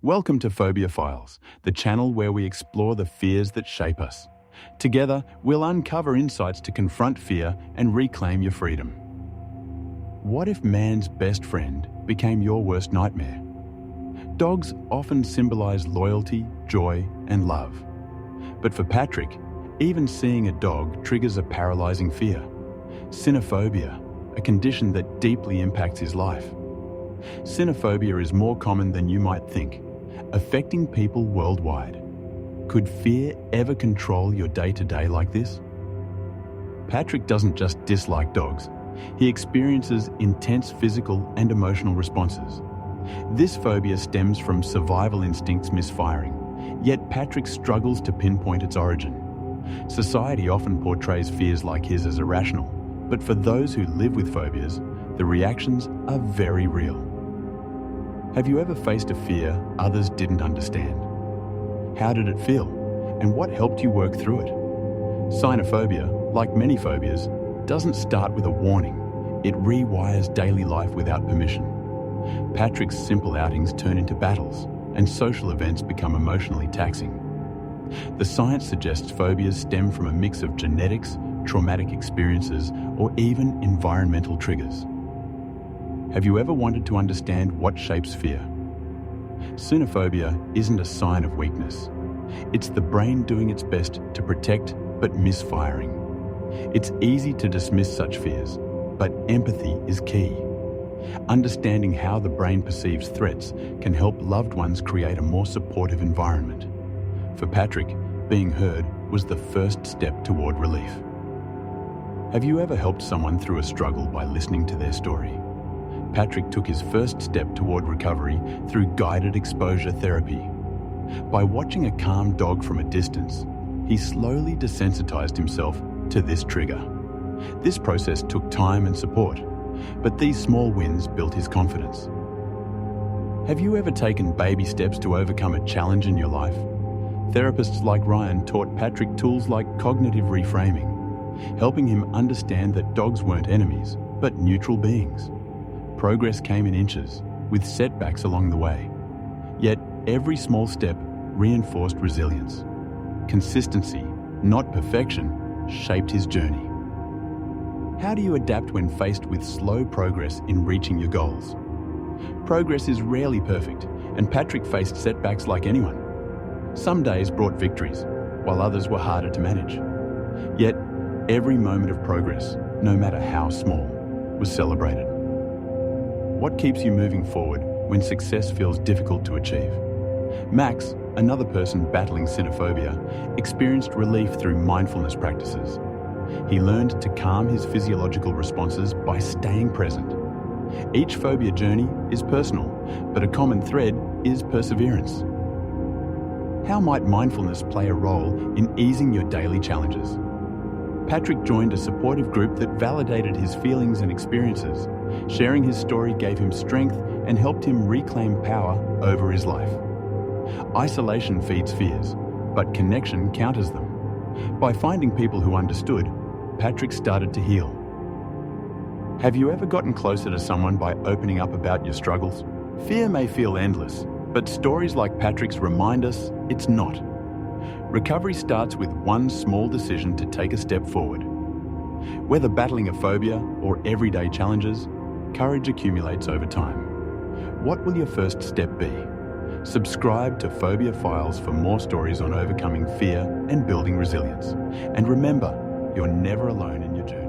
Welcome to Phobia Files, the channel where we explore the fears that shape us. Together, we'll uncover insights to confront fear and reclaim your freedom. What if man's best friend became your worst nightmare? Dogs often symbolize loyalty, joy, and love. But for Patrick, even seeing a dog triggers a paralyzing fear. Cynophobia, a condition that deeply impacts his life. Cynophobia is more common than you might think, affecting people worldwide. Could fear ever control your day-to-day like this? Patrick doesn't just dislike dogs. He experiences intense physical and emotional responses. This phobia stems from survival instincts misfiring, yet Patrick struggles to pinpoint its origin. Society often portrays fears like his as irrational, but for those who live with phobias, the reactions are very real. Have you ever faced a fear others didn't understand? How did it feel, and what helped you work through it? Cynophobia, like many phobias, doesn't start with a warning. It rewires daily life without permission. Patrick's simple outings turn into battles, and social events become emotionally taxing. The science suggests phobias stem from a mix of genetics, traumatic experiences, or even environmental triggers. Have you ever wanted to understand what shapes fear? Cynophobia isn't a sign of weakness. It's the brain doing its best to protect but misfiring. It's easy to dismiss such fears, but empathy is key. Understanding how the brain perceives threats can help loved ones create a more supportive environment. For Patrick, being heard was the first step toward relief. Have you ever helped someone through a struggle by listening to their story? Patrick took his first step toward recovery through guided exposure therapy. By watching a calm dog from a distance, he slowly desensitized himself to this trigger. This process took time and support, but these small wins built his confidence. Have you ever taken baby steps to overcome a challenge in your life? Therapists like Ryan taught Patrick tools like cognitive reframing, helping him understand that dogs weren't enemies, but neutral beings. Progress came in inches, with setbacks along the way. Yet every small step reinforced resilience. Consistency, not perfection, shaped his journey. How do you adapt when faced with slow progress in reaching your goals? Progress is rarely perfect, and Patrick faced setbacks like anyone. Some days brought victories, while others were harder to manage. Yet every moment of progress, no matter how small, was celebrated. What keeps you moving forward when success feels difficult to achieve? Max, another person battling cynophobia, experienced relief through mindfulness practices. He learned to calm his physiological responses by staying present. Each phobia journey is personal, but a common thread is perseverance. How might mindfulness play a role in easing your daily challenges? Patrick joined a supportive group that validated his feelings and experiences. Sharing his story gave him strength and helped him reclaim power over his life. Isolation feeds fears, but connection counters them. By finding people who understood, Patrick started to heal. Have you ever gotten closer to someone by opening up about your struggles? Fear may feel endless, but stories like Patrick's remind us it's not. Recovery starts with one small decision to take a step forward. Whether battling a phobia or everyday challenges, courage accumulates over time. What will your first step be? Subscribe to Phobia Files for more stories on overcoming fear and building resilience. And remember, you're never alone in your journey.